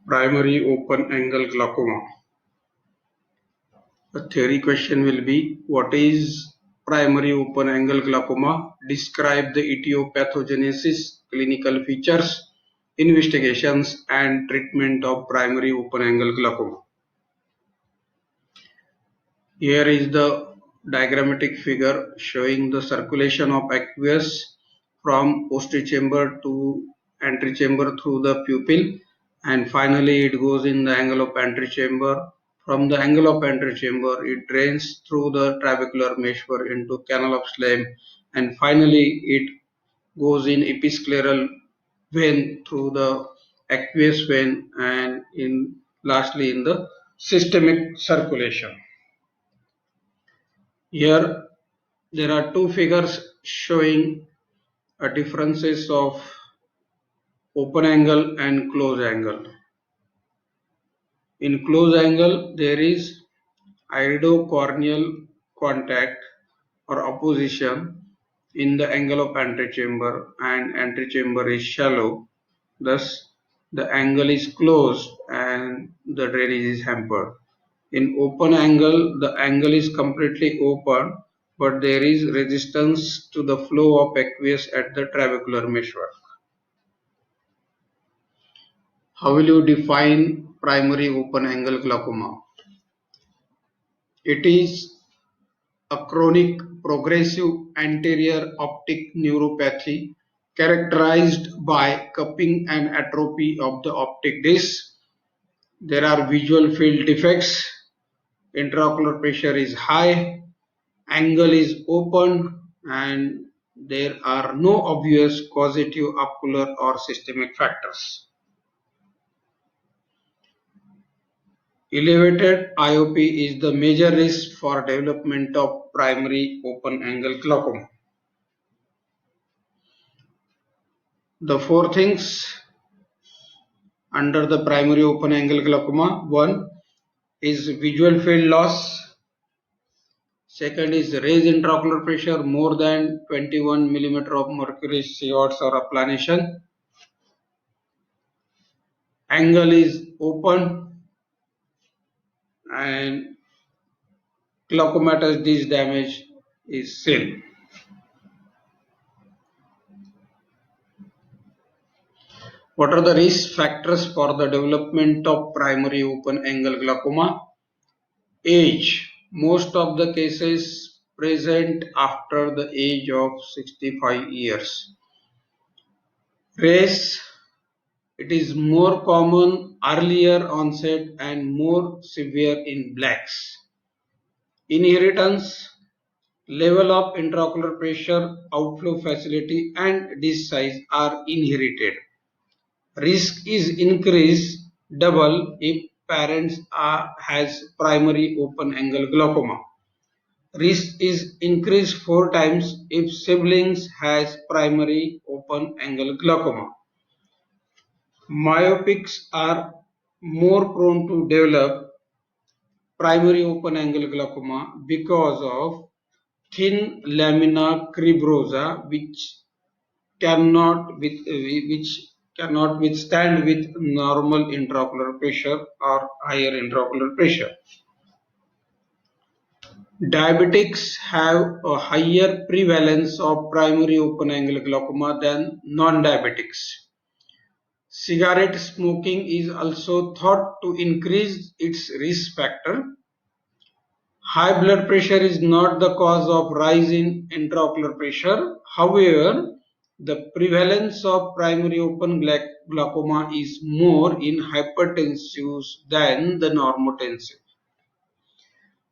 Primary open-angle glaucoma. The theory question will be, what is primary open-angle glaucoma? Describe the etiopathogenesis, clinical features, investigations, and treatment of primary open-angle glaucoma. Here is the diagrammatic figure showing the circulation of aqueous from posterior chamber to anterior chamber through the pupil, and finally it goes in the angle of anterior chamber. From the angle of anterior chamber, it drains through the trabecular meshwork into canal of Schlemm, and finally it goes in episcleral vein through the aqueous vein, and lastly in the systemic circulation. Here there are two figures showing a differences of open angle and close angle. In close angle there is iridocorneal contact or opposition in the angle of anterior chamber, and anterior chamber is shallow, thus the angle is closed and the drainage is hampered. In open angle, the angle is completely open, but there is resistance to the flow of aqueous at the trabecular meshwork. How will you define primary open angle glaucoma? It is a chronic progressive anterior optic neuropathy characterized by cupping and atrophy of the optic disc. There are visual field defects, intraocular pressure is high, angle is open, and there are no obvious causative ocular or systemic factors. Elevated IOP is the major risk for development of primary open-angle glaucoma. The four things under the primary open-angle glaucoma: one is visual field loss. Second is raised intraocular pressure more than 21 mm of mercury Sievert or applanation. Angle is open and glaucomatous disc damage is seen. What are the risk factors for the development of primary open-angle glaucoma? Age. Most of the cases present after the age of 65 years. Race. It is more common earlier onset and more severe in blacks. Inheritance. Level of intraocular pressure, outflow facility, and disc size are inherited. Risk is increased double if parents has primary open-angle glaucoma. Risk is increased 4 times if siblings has primary open-angle glaucoma. Myopics are more prone to develop primary open-angle glaucoma because of thin lamina cribrosa, which cannot withstand with normal intraocular pressure or higher intraocular pressure. Diabetics have a higher prevalence of primary open-angle glaucoma than non-diabetics. Cigarette smoking is also thought to increase its risk factor. High blood pressure is not the cause of rise in intraocular pressure. However, the prevalence of primary open glaucoma is more in hypertensives than the normotensive.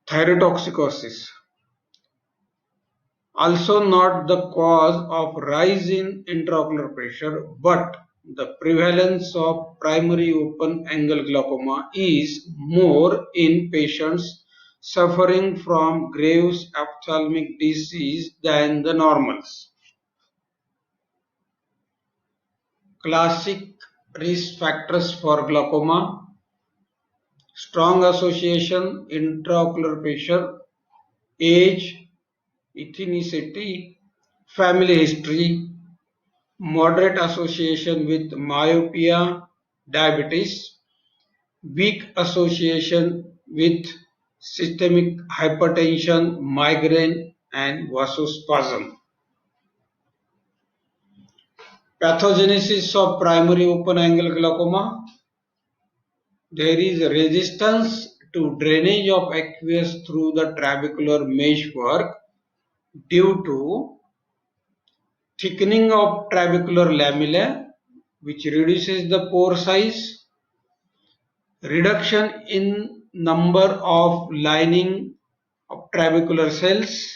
Thyrotoxicosis, also not the cause of rise in intraocular pressure, but the prevalence of primary open-angle glaucoma is more in patients suffering from Graves' ophthalmic disease than the normals. Classic risk factors for glaucoma: strong association, intraocular pressure, age, ethnicity, family history, moderate association with myopia, diabetes, weak association with systemic hypertension, migraine, and vasospasm. Pathogenesis of primary open-angle glaucoma. There is resistance to drainage of aqueous through the trabecular meshwork due to thickening of trabecular lamella, which reduces the pore size, reduction in number of lining of trabecular cells,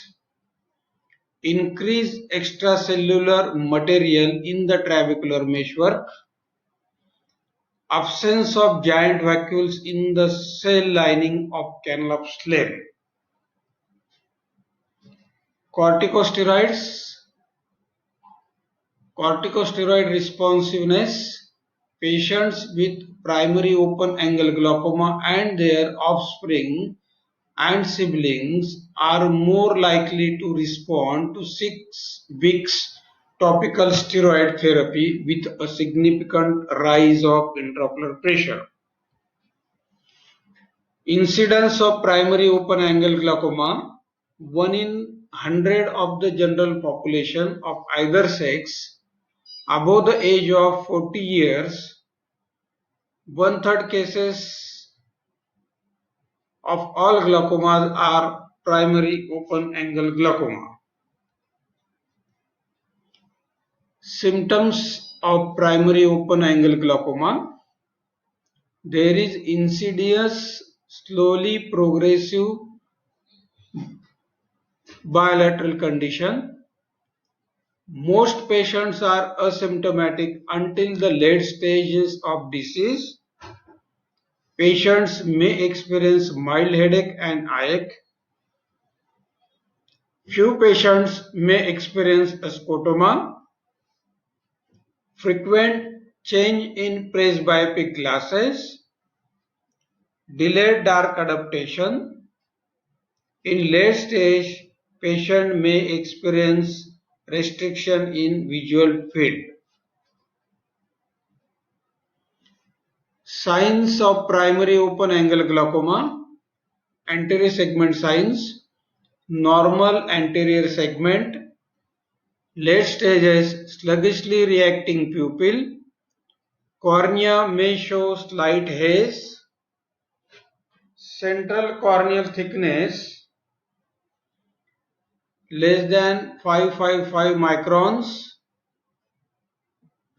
increased extracellular material in the trabecular meshwork, absence of giant vacuoles in the cell lining of canal of Slade. Corticosteroids. Corticosteroid responsiveness. Patients with primary open-angle glaucoma and their offspring and siblings are more likely to respond to 6 weeks topical steroid therapy with a significant rise of intraocular pressure. Incidence of primary open-angle glaucoma: 1 in 100 of the general population of either sex above the age of 40 years. 1/3 cases of all glaucomas are primary open-angle glaucoma. Symptoms of primary open-angle glaucoma: there is insidious, slowly progressive bilateral condition. Most patients are asymptomatic until the late stages of disease. Patients may experience mild headache and eyeache. Few patients may experience a scotoma. Frequent change in presbyopic glasses. Delayed dark adaptation. In late stage, patient may experience restriction in visual field. Signs of primary open-angle glaucoma: anterior segment signs, normal anterior segment, late stages sluggishly reacting pupil, cornea may show slight haze, central corneal thickness less than 555 microns,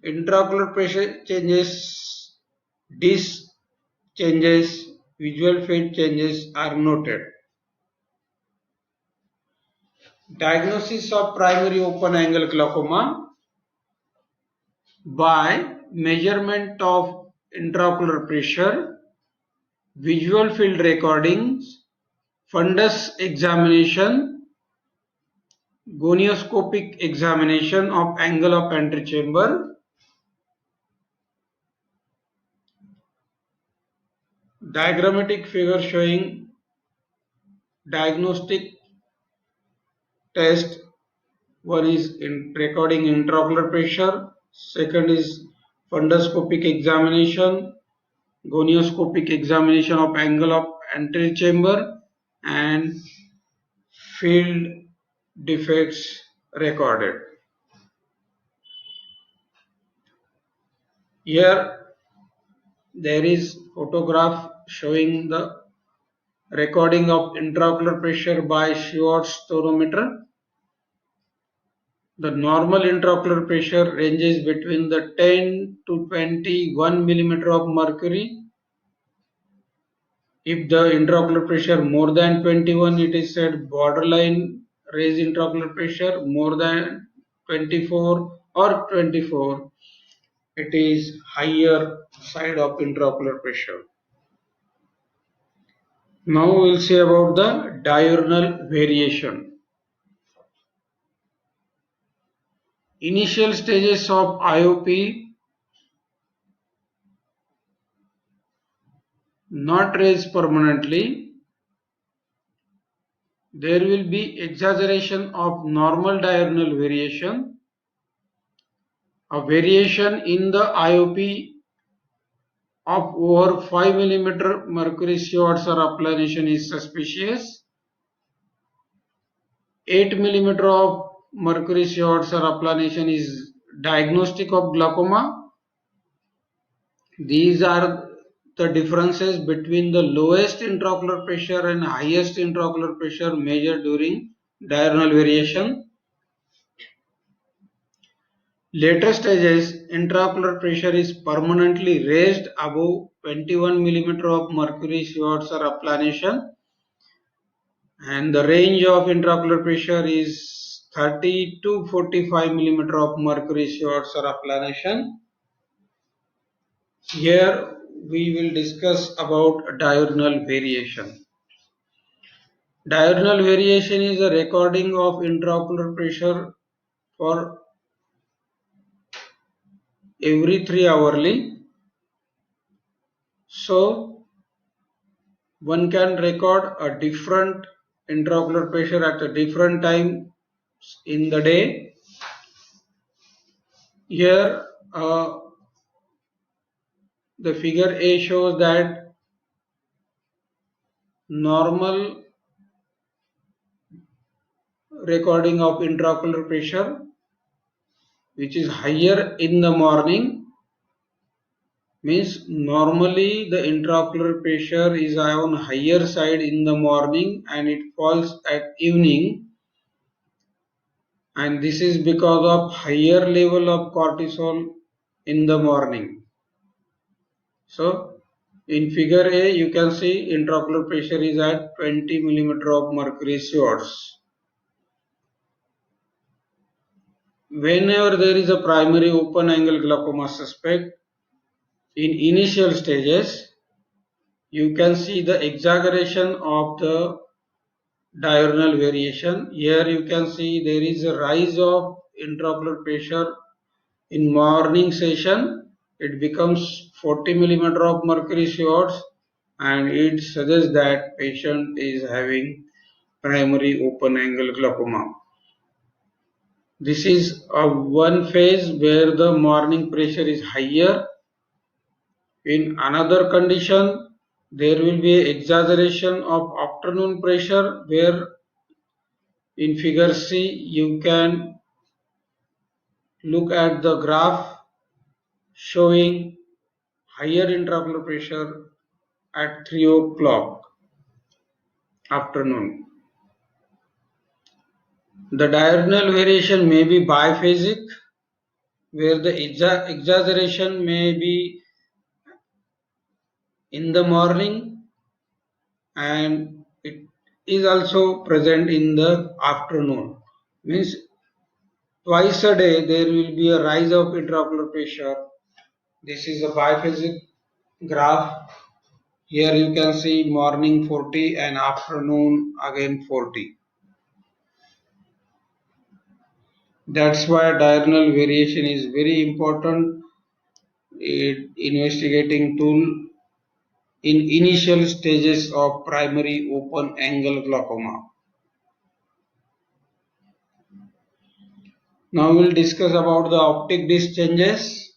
intraocular pressure changes, dis changes, visual field changes are noted. Diagnosis of primary open-angle glaucoma by measurement of intraocular pressure, visual field recordings, fundus examination, gonioscopic examination of angle of antechamber, diagrammatic figure showing diagnostic test. One is in recording intraocular pressure, second is funduscopic examination, gonioscopic examination of angle of antechamber, and field defects recorded. Here there is photograph showing the recording of intraocular pressure by Schwartz tonometer. The normal intraocular pressure ranges between the 10 to 21 millimeter of mercury. If the intraocular pressure more than 21, it is said borderline raised intraocular pressure. More than 24 or 24, it is higher side of intraocular pressure. Now we will see about the diurnal variation. Initial stages of IOP: not raised permanently. There will be exaggeration of normal diurnal variation. A variation in the IOP of over 5 mm mercury shots or applanation is suspicious. 8 mm of mercury shots or applanation is diagnostic of glaucoma. These are the differences between the lowest intraocular pressure and highest intraocular pressure measured during diurnal variation. Later stages, intraocular pressure is permanently raised above 21 mm of mercury shots or applanation, and the range of intraocular pressure is 30 to 45 mm of mercury shots or applanation. Here we will discuss about diurnal variation. Diurnal variation is a recording of intraocular pressure for every 3 hourly. So one can record a different intraocular pressure at a different time in the day. Here the figure A shows that normal recording of intraocular pressure, which is higher in the morning, means normally the intraocular pressure is on higher side in the morning and it falls at evening, and this is because of higher level of cortisol in the morning. So in figure A you can see intraocular pressure is at 20 mm of mercury shots. Whenever there is a primary open angle glaucoma suspect, in initial stages, you can see the exaggeration of the diurnal variation. Here you can see there is a rise of intraocular pressure in morning session. It becomes 40 mm of mercury shots, and it suggests that patient is having primary open angle glaucoma. This is a one phase where the morning pressure is higher. In another condition, there will be exaggeration of afternoon pressure, where in figure C you can look at the graph showing higher intraocular pressure at 3 o'clock afternoon. The diurnal variation may be biphasic, where the exaggeration may be in the morning and it is also present in the afternoon. Means twice a day there will be a rise of intraocular pressure. This is a biphasic graph. Here you can see morning 40 and afternoon again 40. That's why diurnal variation is very important investigating tool in initial stages of primary open angle glaucoma. Now we'll discuss about the optic disc changes.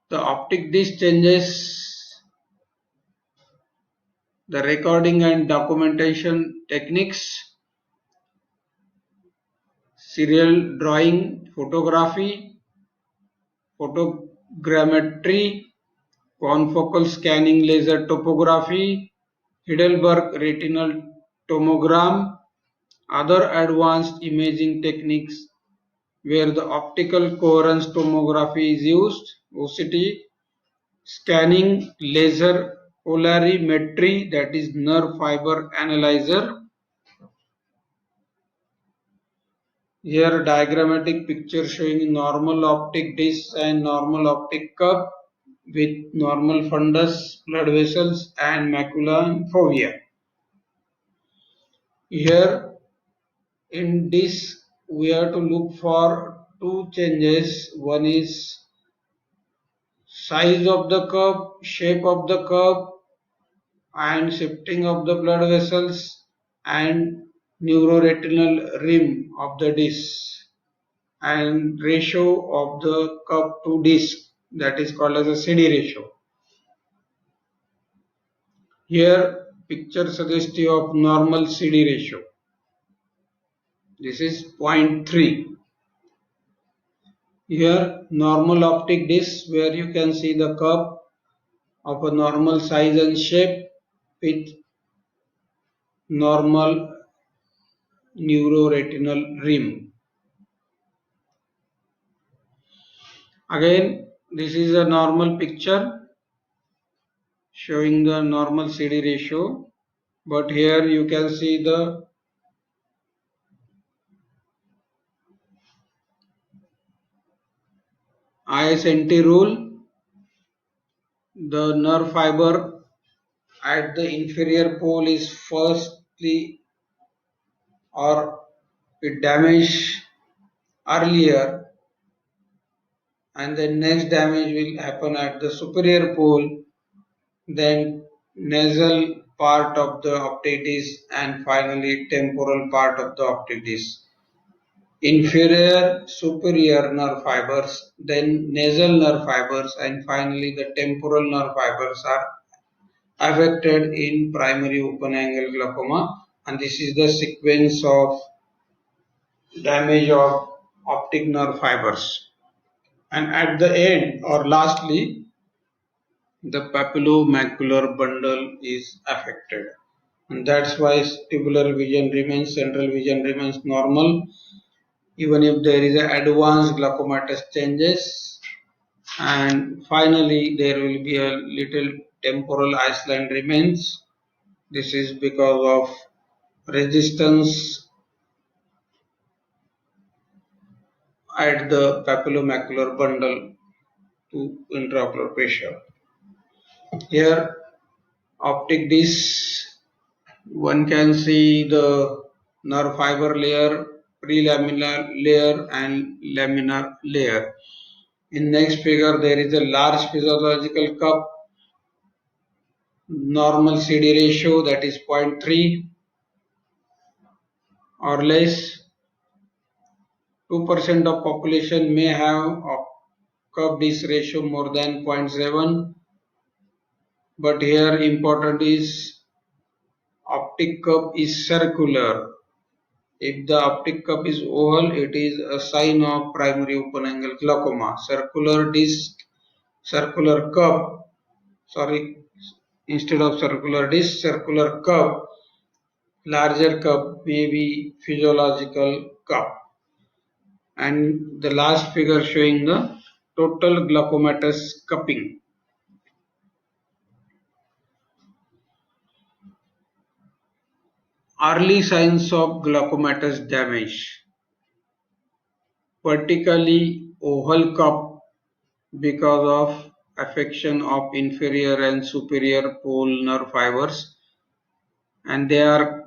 The optic disc changes, the recording and documentation techniques, serial drawing, photography, photogrammetry, confocal scanning laser topography, Heidelberg retinal tomogram, other advanced imaging techniques where the optical coherence tomography is used, OCT, scanning laser polarimetry, that is nerve fiber analyzer. Here diagrammatic picture showing normal optic disc and normal optic cup with normal fundus, blood vessels and macula and fovea. Here in disc we have to look for two changes. One is size of the cup, shape of the cup and shifting of the blood vessels and neuroretinal rim of the disc. and ratio of the cup to disc, that is called as a CD ratio. Here picture suggests you of normal CD ratio. This is 0.3. Here normal optic disc where you can see the cup of a normal size and shape with normal neuroretinal rim. Again, this is a normal picture showing the normal CD ratio, but here you can see the ISNT rule. The nerve fiber at the inferior pole is firstly or it damaged earlier, and the next damage will happen at the superior pole, then nasal part of the optic disc, and finally temporal part of the optic disc. Inferior superior nerve fibers, then nasal nerve fibers, and finally the temporal nerve fibers are affected in primary open angle glaucoma, and this is the sequence of damage of optic nerve fibers. And at the end or lastly, the papillomacular bundle is affected. And that's why tubular vision remains, central vision remains normal, even if there is a advanced glaucomatous changes. And finally, there will be a little temporal island remains. This is because of resistance at the papillomacular bundle to intraocular pressure. Here, optic disc, one can see the nerve fiber layer, prelaminar layer and laminar layer. In next figure, there is a large physiological cup, normal CD ratio that is 0.3 or less. 2% of population may have a cup disc ratio more than 0.7, but here important is optic cup is circular. If the optic cup is oval, it is a sign of primary open angle glaucoma. Circular disc, circular cup, sorry, instead of circular disc, circular cup, larger cup may be physiological cup. And the last figure showing the total glaucomatous cupping. Early signs of glaucomatous damage. Vertically oval cup because of affection of inferior and superior pole nerve fibers, and they are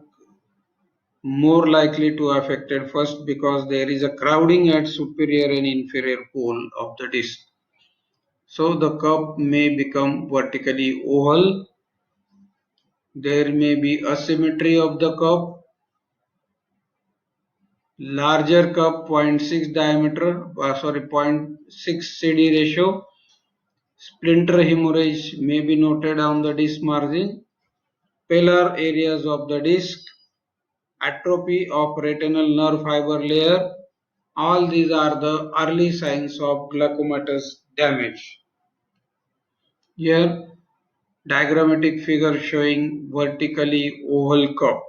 more likely to affected first because there is a crowding at superior and inferior pole of the disc. So the cup may become vertically oval. There may be asymmetry of the cup. Larger cup 0.6 diameter, 0.6 CD ratio. Splinter hemorrhage may be noted on the disc margin. Paler areas of the disc. Atrophy of retinal nerve fiber layer. All these are the early signs of glaucomatous damage. Here diagrammatic figure showing vertically oval cup.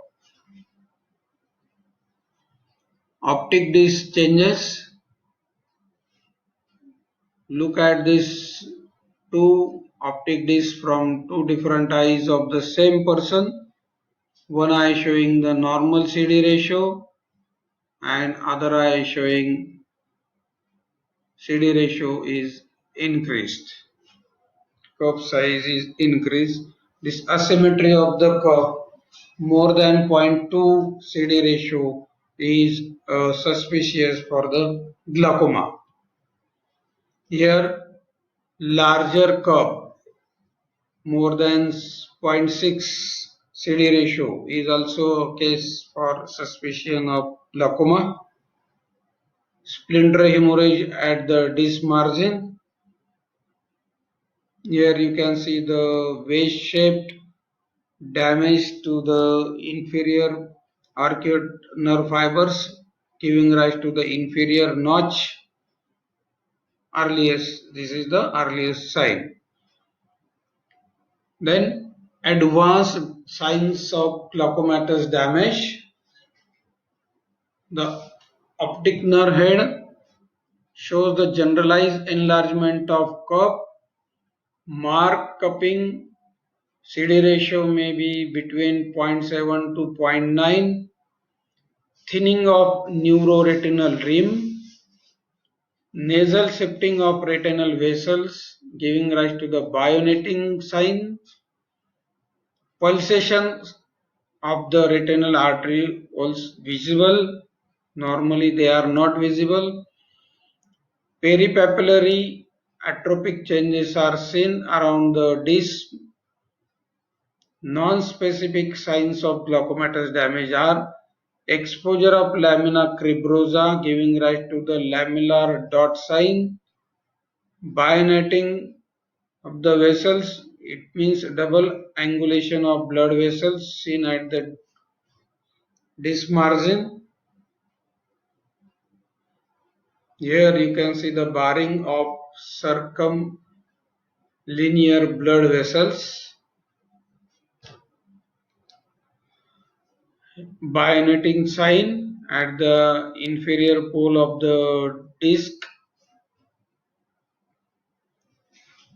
Optic disc changes. Look at this two optic discs from two different eyes of the same person. One eye showing the normal CD ratio and other eye showing CD ratio is increased. Cup size is increased. This asymmetry of the cup more than 0.2 CD ratio is suspicious for the glaucoma. Here larger cup more than 0.6 CD ratio is also a case for suspicion of glaucoma. splinter hemorrhage at the disc margin. Here you can see the wedge-shaped damage to the inferior arcuate nerve fibers, giving rise to the inferior notch. This is the earliest sign. Then advanced signs of glaucomatous damage. The optic nerve head shows the generalized enlargement of cup, mark cupping, CD ratio may be between 0.7 to 0.9, thinning of neuroretinal rim, nasal shifting of retinal vessels giving rise to the bioneting sign, pulsation of the retinal artery was visible, normally they are not visible, peripapillary atrophic changes are seen around the disc. Non-specific signs of glaucomatous damage are exposure of lamina cribrosa giving rise to the lamellar dot sign, bioneting of the vessels, it means double angulation of blood vessels seen at the disc margin. Here you can see the barring of circumlinear blood vessels, bioneting sign at the inferior pole of the disc,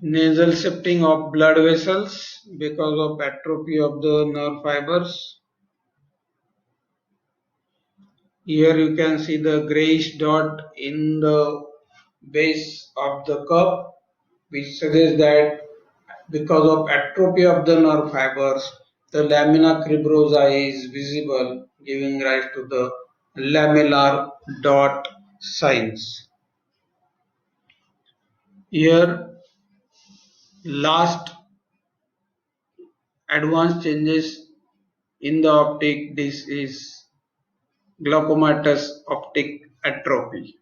nasal shifting of blood vessels because of atrophy of the nerve fibers. Here you can see the grayish dot in the base of the cup, which suggests that because of atrophy of the nerve fibers, the lamina cribrosa is visible, giving rise to the lamellar dot signs. Here, last advanced changes in the optic disc is glaucomatous optic atrophy,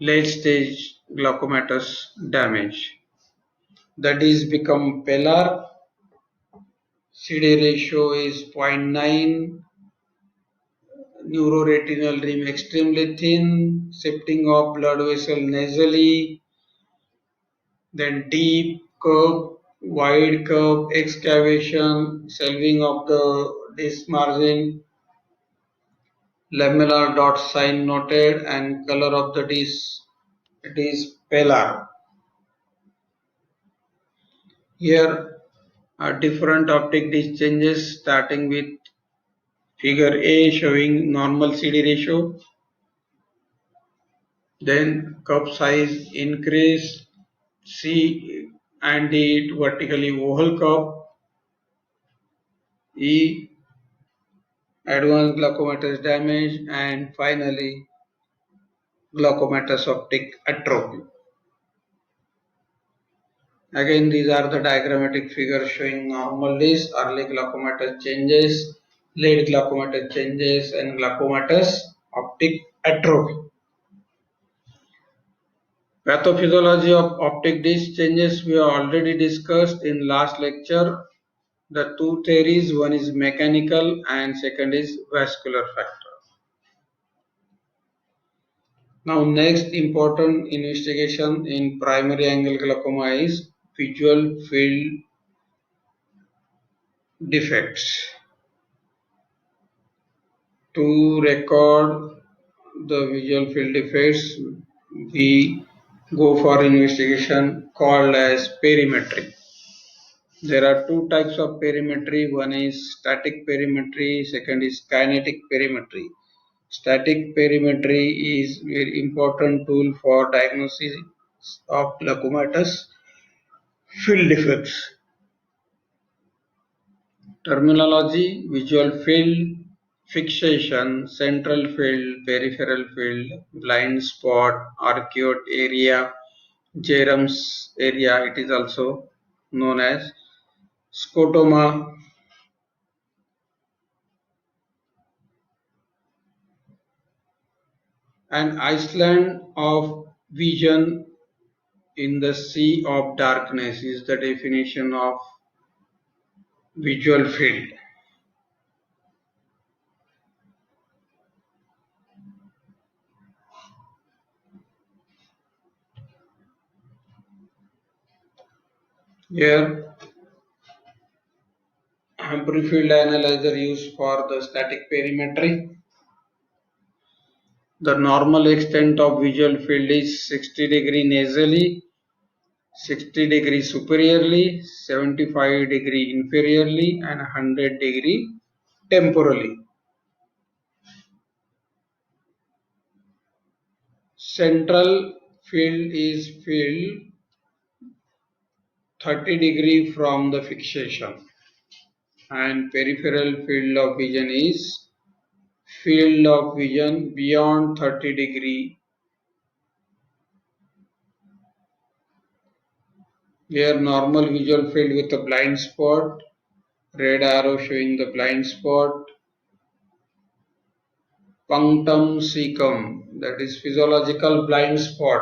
late stage glaucomatous damage. The disc become paler, CD ratio is 0.9, neuroretinal rim extremely thin, shifting of blood vessel nasally, then deep curve, wide curve, excavation, shelving of the disc margin, lamellar dot sign noted, and color of the disc, it is paler. Here are different optic disc changes starting with figure A showing normal CD ratio, then cup size increase, C and D vertically oval cup, E advanced glaucomatous damage, and finally glaucomatous optic atrophy. Again, these are the diagrammatic figures showing normal disc, early glaucomatous changes, late glaucomatous changes, and glaucomatous optic atrophy. Pathophysiology of optic disc changes we have already discussed in last lecture. The two theories, one is mechanical and second is vascular factor. Now next important investigation in primary angle glaucoma is visual field defects. To record the visual field defects, we go for investigation called as perimetry. There are two types of perimetry. One is static perimetry, second is kinetic perimetry. Static perimetry is a very important tool for diagnosis of glaucomatous field defects. Terminology: visual field, fixation, central field, peripheral field, blind spot, arcuate area, Jerum's area, it is also known as scotoma, An island of vision in the sea of darkness is the definition of visual field. Here, amplified analyzer used for the static perimetry. The normal extent of visual field is 60° nasally, 60° superiorly, 75° inferiorly, and 100° temporally. Central field is field 30° from the fixation, and peripheral field of vision is field of vision beyond 30°. Here normal visual field with a blind spot, red arrow showing the blind spot, punctum cecum, that is physiological blind spot,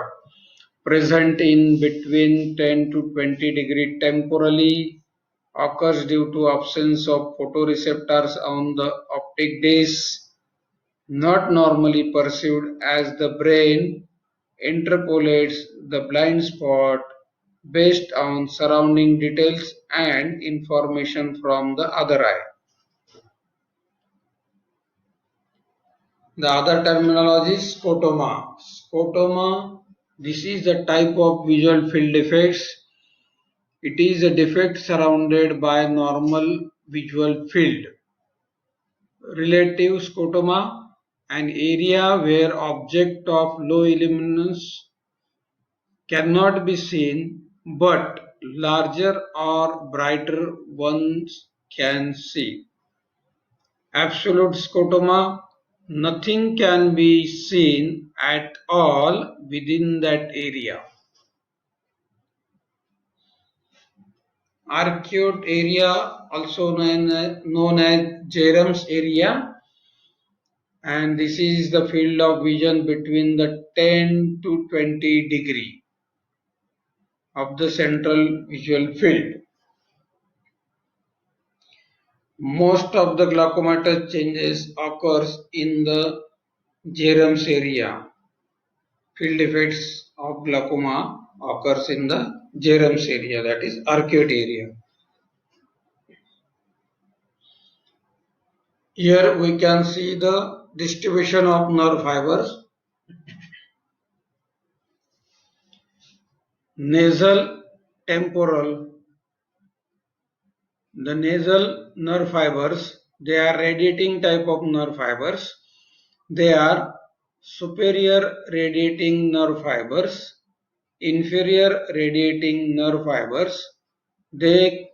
present in between 10 to 20° temporally, occurs due to absence of photoreceptors on the optic disc, not normally perceived as the brain interpolates the blind spot based on surrounding details and information from the other eye. The other terminology is scotoma. Scotoma, this is the type of visual field defects. It is a defect surrounded by normal visual field. Relative scotoma, an area where object of low illuminance cannot be seen, but larger or brighter ones can see. Absolute scotoma, nothing can be seen at all within that area. Arcuate area, also known as Jerum's area, and this is the field of vision between the 10 to 20° of the central visual field. Most of the glaucomatous changes occurs in the Jerum's area. Field effects of glaucoma occurs in the Jerum's area, that is arcuate area. Here we can see the distribution of nerve fibers. Nasal, temporal. The nasal nerve fibers, they are radiating type of nerve fibers. They are superior radiating nerve fibers, inferior radiating nerve fibers. They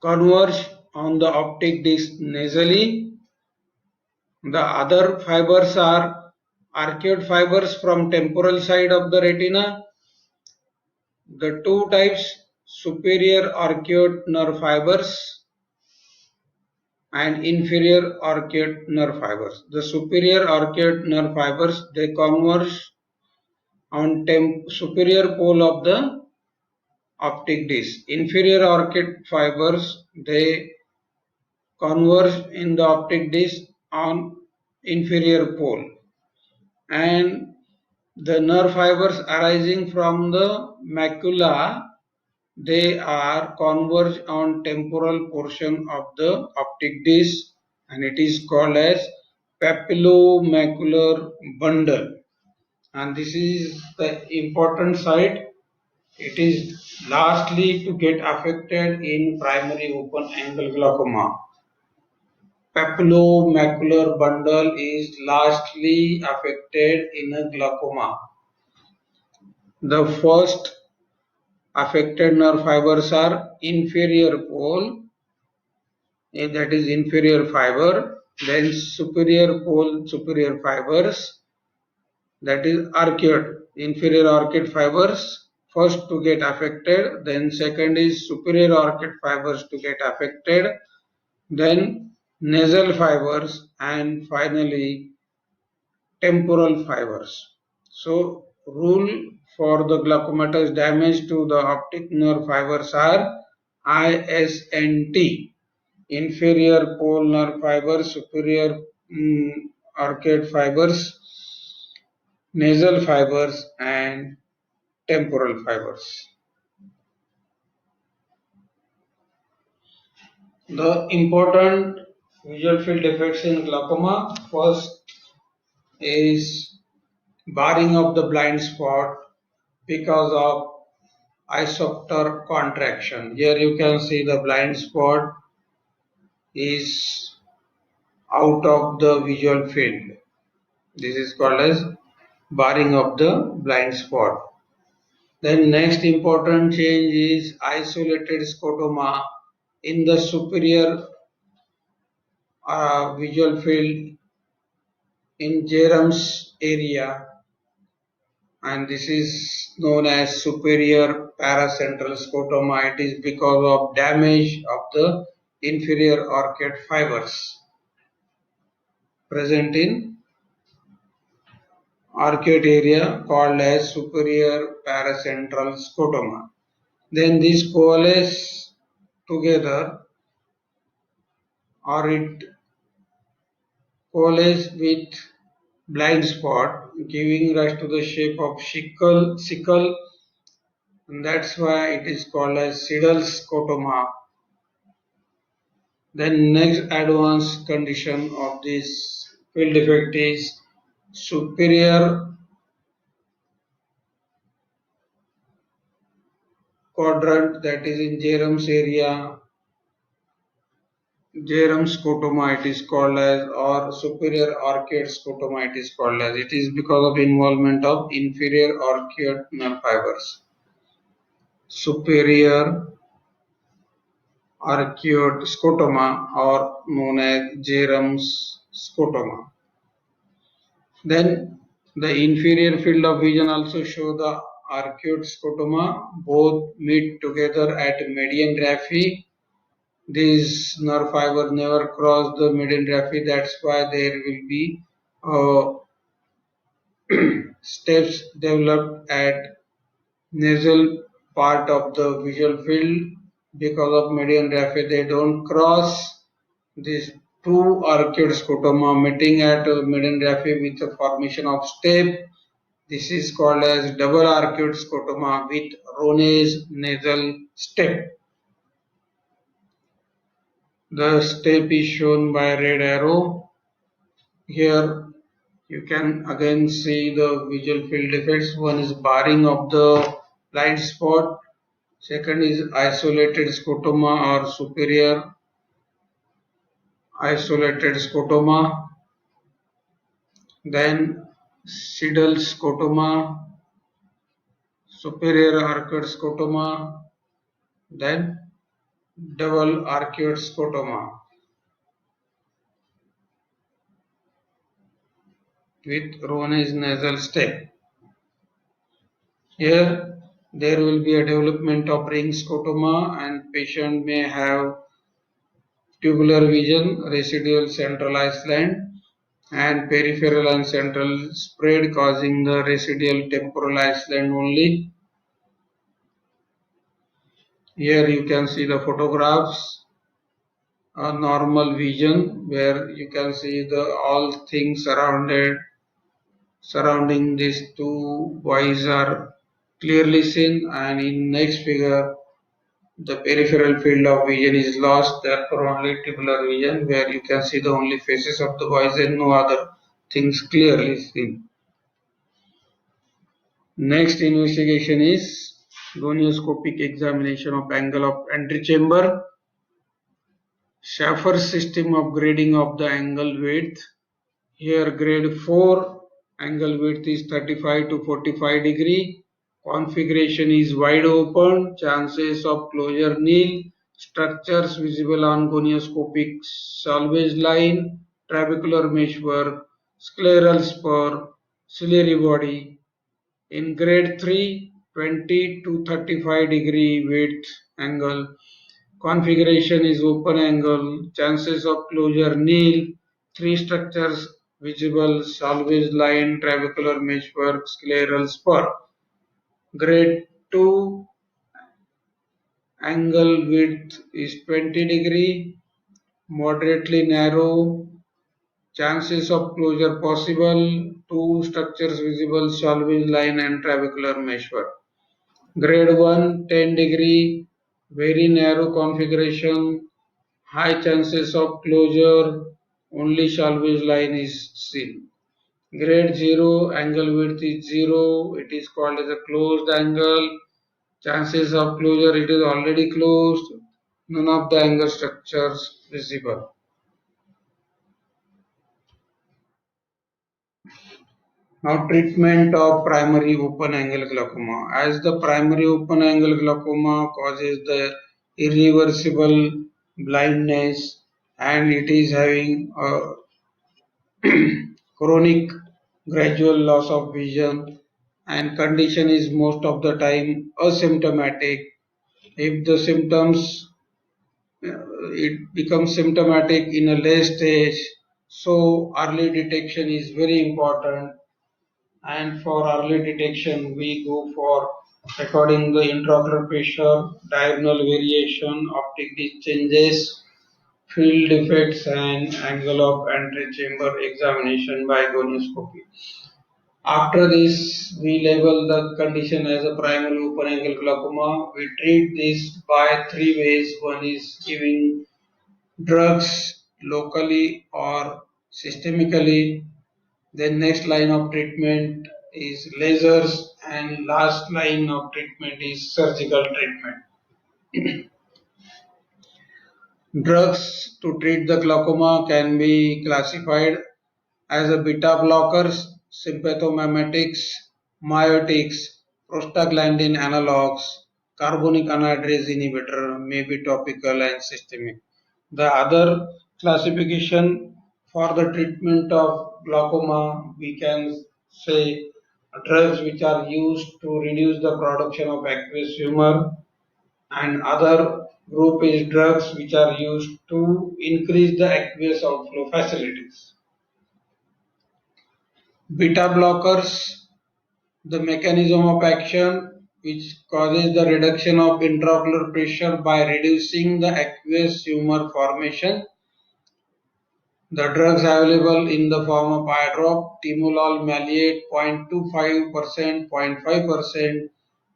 converge on the optic disc nasally. The other fibers are arcuate fibers from temporal side of the retina. The two types, superior arcuate nerve fibers and inferior arcuate nerve fibers. The superior arcuate nerve fibers, they converge on superior pole of the optic disc. Inferior arcuate fibers, they converge in the optic disc on inferior pole, and the nerve fibers arising from the macula, they are converge on temporal portion of the optic disc, and it is called as papillomacular bundle, and this is the important site. It is lastly to get affected in primary open angle glaucoma. Papillomacular bundle is lastly affected in a glaucoma. The first affected nerve fibers are inferior pole, that is inferior fiber, then superior pole superior fibers, that is arcuate, inferior arcuate fibers first to get affected, then second is superior arcuate fibers to get affected, then nasal fibers, and finally temporal fibers. So, rule for the glaucomatous damage to the optic nerve fibers are ISNT: inferior pole nerve fibers, superior arcade fibers, nasal fibers, and temporal fibers. The important visual field defects in glaucoma: first is barring of the blind spot because of isopter contraction. Here you can see the blind spot is out of the visual field. This is called as barring of the blind spot. Then next important change is isolated scotoma in the superior visual field in Jerum's area, and this is known as superior paracentral scotoma. It is because of damage of the inferior arcade fibers present in arcade area called as superior paracentral scotoma. Then these coalesce together, or it coalesce with blind spot, giving rise to the shape of sickle, and that's why it is called as Siddle's scotoma. Then next advanced condition of this field defect is superior quadrant, that is in Jerum's area. Jerum's scotoma it is called as, or superior arcade scotoma it is called as. It is because of involvement of inferior arcade nerve fibers. Superior arcuate scotoma, or known as Jerum's scotoma. Then the inferior field of vision also show the arcuate scotoma. Both meet together at median raphe. These nerve fibers never cross the median raphe. That's why there will be steps developed at nasal part of the visual field. Because of median raphe, they don't cross. These two arcuate scotoma meeting at median raphe with the formation of step. This is called as double arcuate scotoma with Ronay's nasal step. The step is shown by red arrow. Here you can again see the visual field defects. One is barring of the blind spot. Second is isolated scotoma or superior isolated scotoma. Then Siddle scotoma, superior arcuate scotoma, then double arcuate scotoma with Ronay's nasal step. Here there will be a development of ring scotoma, and patient may have tubular vision, residual central island, and peripheral and central spread, causing the residual temporal island only. Here you can see the photographs, a normal vision where you can see the all things surrounding these two boys are clearly seen, and in next figure the peripheral field of vision is lost, therefore only tubular vision where you can see the only faces of the boys and no other things clearly seen. Next investigation is gonioscopic examination of angle of antechamber. Schaeffer's system of grading of the angle width. Here grade 4 angle width is 35 to 45 degree. Configuration is wide open. Chances of closure nil. Structures visible on gonioscopic salvage line. Trabecular meshwork. Scleral spur. Ciliary body. In grade 3, 20 to 35 degree width angle. Configuration is open angle. Chances of closure nil. Three structures visible: salvage line, trabecular meshwork, scleral spur. Grade 2 angle width is 20°, moderately narrow. Chances of closure possible: two structures visible: salvage line and trabecular meshwork. Grade 1 10°, very narrow configuration, high chances of closure, only salvage line is seen. Grade 0 angle width is 0, it is called as a closed angle. Chances of closure, it is already closed, none of the angle structures visible. Now treatment of primary open angle glaucoma. As the primary open angle glaucoma causes the irreversible blindness and it is having a chronic gradual loss of vision and condition is most of the time asymptomatic. If the symptoms it becomes symptomatic in a late stage, so early detection is very important. And for early detection we go for recording the intraocular pressure, diurnal variation, optic disc changes, field defects and angle of antechamber examination by gonioscopy. After this, we label the condition as a primary open angle glaucoma. We treat this by three ways. One is giving drugs locally or systemically. Then next line of treatment is lasers and last line of treatment is surgical treatment. Drugs to treat the glaucoma can be classified as a beta blockers, sympathomimetics, myotics, prostaglandin analogs, carbonic anhydrase inhibitor may be topical and systemic. The other classification for the treatment of glaucoma, we can say drugs which are used to reduce the production of aqueous humor, and other group is drugs which are used to increase the aqueous outflow facilities. Beta blockers, the mechanism of action which causes the reduction of intraocular pressure by reducing the aqueous humor formation. The drugs available in the form of eye drop: timolol maleate 0.25%, 0.5%,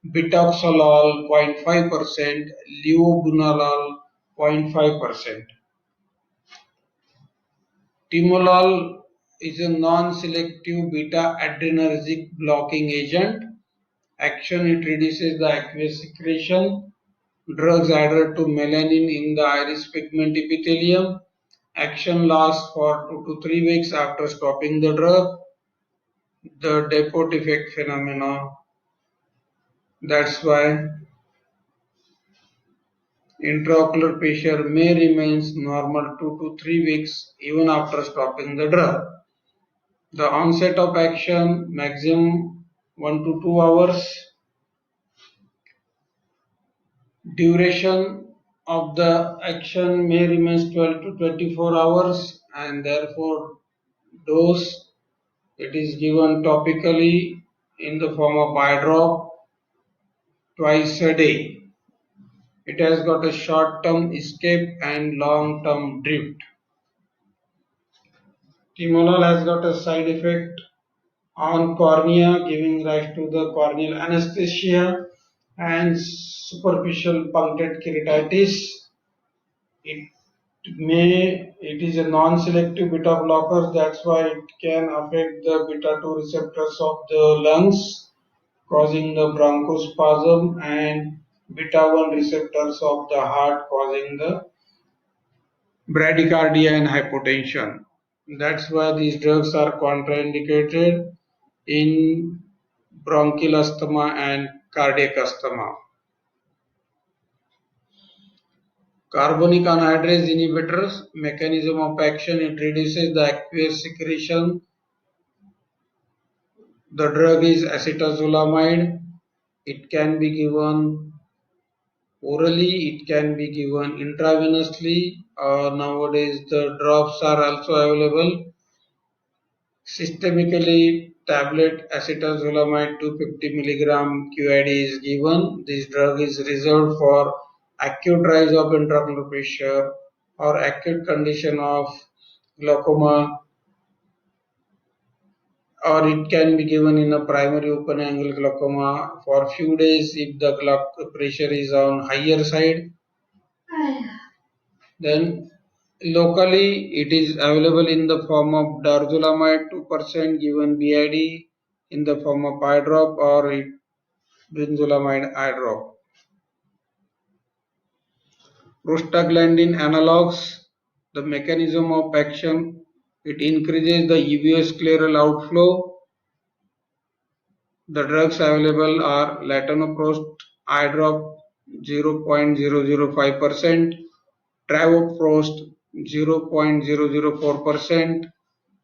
bitoxolol 0.5%, levobunolol 0.5%. Timolol is a non-selective beta-adrenergic blocking agent. Action: it reduces the aqueous secretion. Drugs added to melanin in the iris pigment epithelium. Action lasts for 2 to 3 weeks after stopping the drug. The depot effect phenomena. That's why intraocular pressure may remain normal 2 to 3 weeks even after stopping the drug. The onset of action maximum 1 to 2 hours. Duration of the action may remain 12 to 24 hours and therefore dose, it is given topically in the form of eye drop twice a day. It has got a short-term escape and long-term drift. Timolol has got a side effect on cornea, giving rise to the corneal anesthesia and superficial punctate keratitis. It it is a non-selective beta blocker, that's why it can affect the beta 2 receptors of the lungs, causing the bronchospasm, and beta 1 receptors of the heart, causing the bradycardia and hypotension. That's why these drugs are contraindicated in bronchial asthma and cardiac asthma. Carbonic anhydrase inhibitors, mechanism of action, it reduces the aqueous secretion. The drug is acetazolamide. It can be given Orally, it can be given intravenously. Nowadays, the drops are also available. Systemically, tablet acetazolamide 250 milligram QID is given. This drug is reserved for acute rise of intraocular pressure or acute condition of glaucoma, or it can be given in a primary open angle glaucoma for few days if the pressure is on higher side. Then locally it is available in the form of darzolamide 2% given BID in the form of eye drop or brinzolamide eye drop. Prostaglandin analogs, the mechanism of action, it increases the uveoscleral outflow. The drugs available are latanoprost eye drop 0.005%, travoprost 0.004%,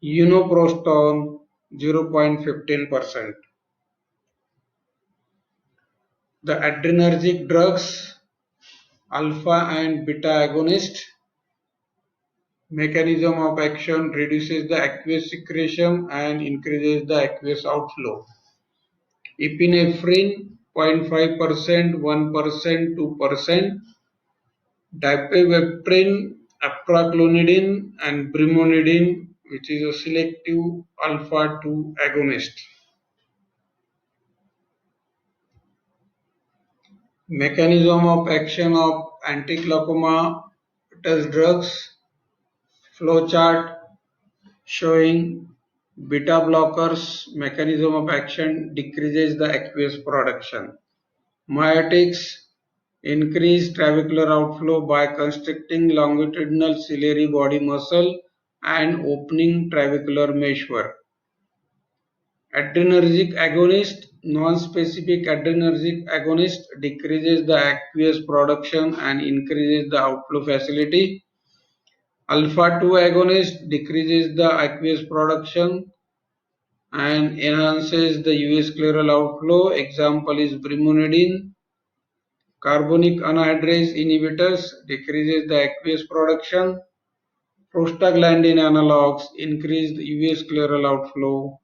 uniproston 0.15%. The adrenergic drugs, alpha and beta agonist, mechanism of action reduces the aqueous secretion and increases the aqueous outflow. Epinephrine 0.5%, 1%, 2%, dipiveprin, apraclonidine and brimonidine, which is a selective alpha 2 agonist. Mechanism of action of anti-glaucoma drugs, flowchart showing beta blockers mechanism of action decreases the aqueous production. Myotics increase trabecular outflow by constricting longitudinal ciliary body muscle and opening trabecular meshwork. Adrenergic agonist, non-specific adrenergic agonist decreases the aqueous production and increases the outflow facility. Alpha 2 agonist decreases the aqueous production and enhances the uveoscleral outflow. Example is brimonidine. Carbonic anhydrase inhibitors decreases the aqueous production. Prostaglandin analogs increase the uveoscleral outflow.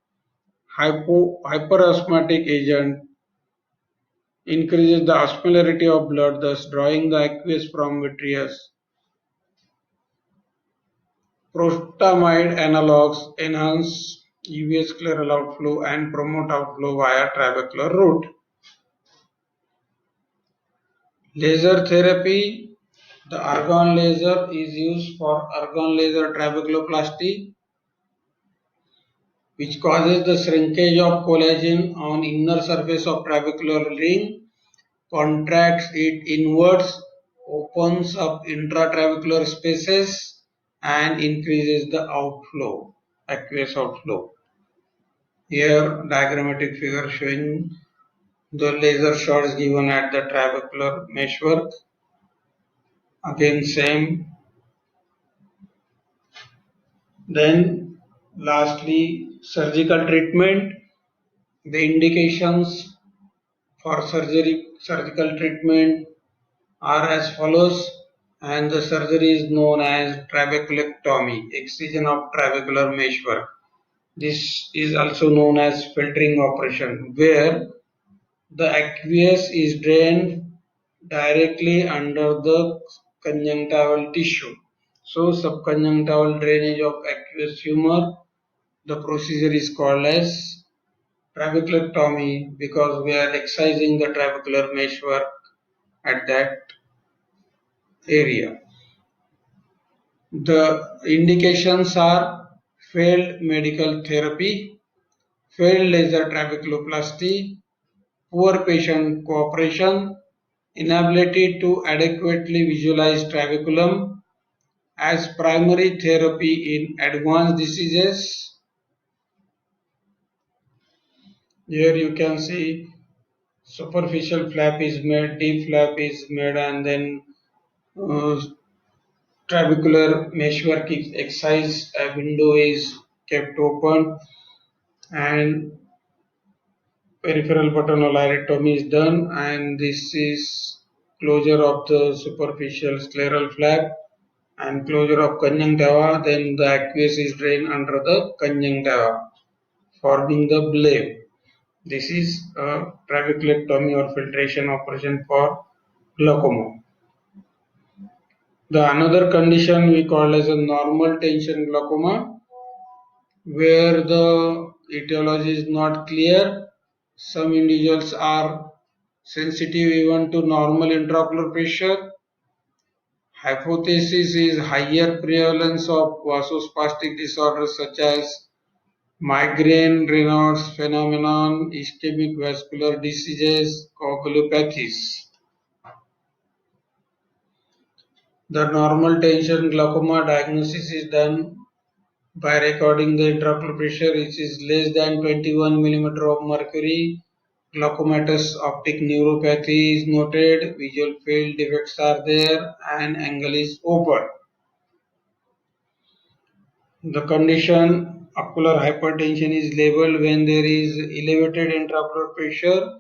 Hyperosmotic agent increases the osmolarity of blood, thus drawing the aqueous from vitreous. Protamide analogs enhance uveoscleral outflow and promote outflow via trabecular route. Laser therapy. The argon laser is used for argon laser trabeculoplasty, which causes the shrinkage of collagen on inner surface of trabecular ring, contracts it inwards, opens up intratrabecular spaces and increases the outflow, aqueous outflow. Here diagrammatic figure showing the laser shots given at the trabecular meshwork. Again same. Then lastly, surgical treatment. The indications for surgical treatment are as follows, and the surgery is known as trabeculectomy, excision of trabecular meshwork. This is also known as filtering operation, where the aqueous is drained directly under the conjunctival tissue. So subconjunctival drainage of aqueous humor, the procedure is called as trabeculectomy because we are excising the trabecular meshwork at that area. The indications are failed medical therapy, failed laser trabeculoplasty, poor patient cooperation, inability to adequately visualize trabeculum as primary therapy in advanced diseases. Here you can see superficial flap is made, deep flap is made, and then uh, trabecular meshwork is excised, a window is kept open, and peripheral buttonhole alectomy is done, and this is closure of the superficial scleral flap and closure of conjunctiva, then the aqueous is drained under the conjunctiva, forming the bleb. This is a trabeculectomy or filtration operation for glaucoma. The another condition we call as a normal tension glaucoma, where the etiology is not clear. Some individuals are sensitive even to normal intraocular pressure. Hypothesis is higher prevalence of vasospastic disorders such as migraine, Raynaud's phenomenon, ischemic vascular diseases, coagulopathies. The normal tension glaucoma diagnosis is done by recording the intraocular pressure which is less than 21 mm of mercury. Glaucomatous optic neuropathy is noted, visual field defects are there, and angle is open. The condition ocular hypertension is labeled when there is elevated intraocular pressure,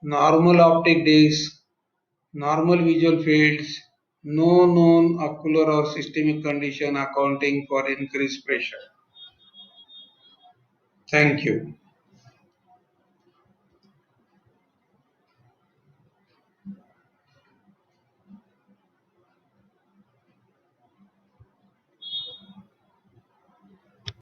normal optic disc, normal visual fields, no known ocular or systemic condition accounting for increased pressure. Thank you.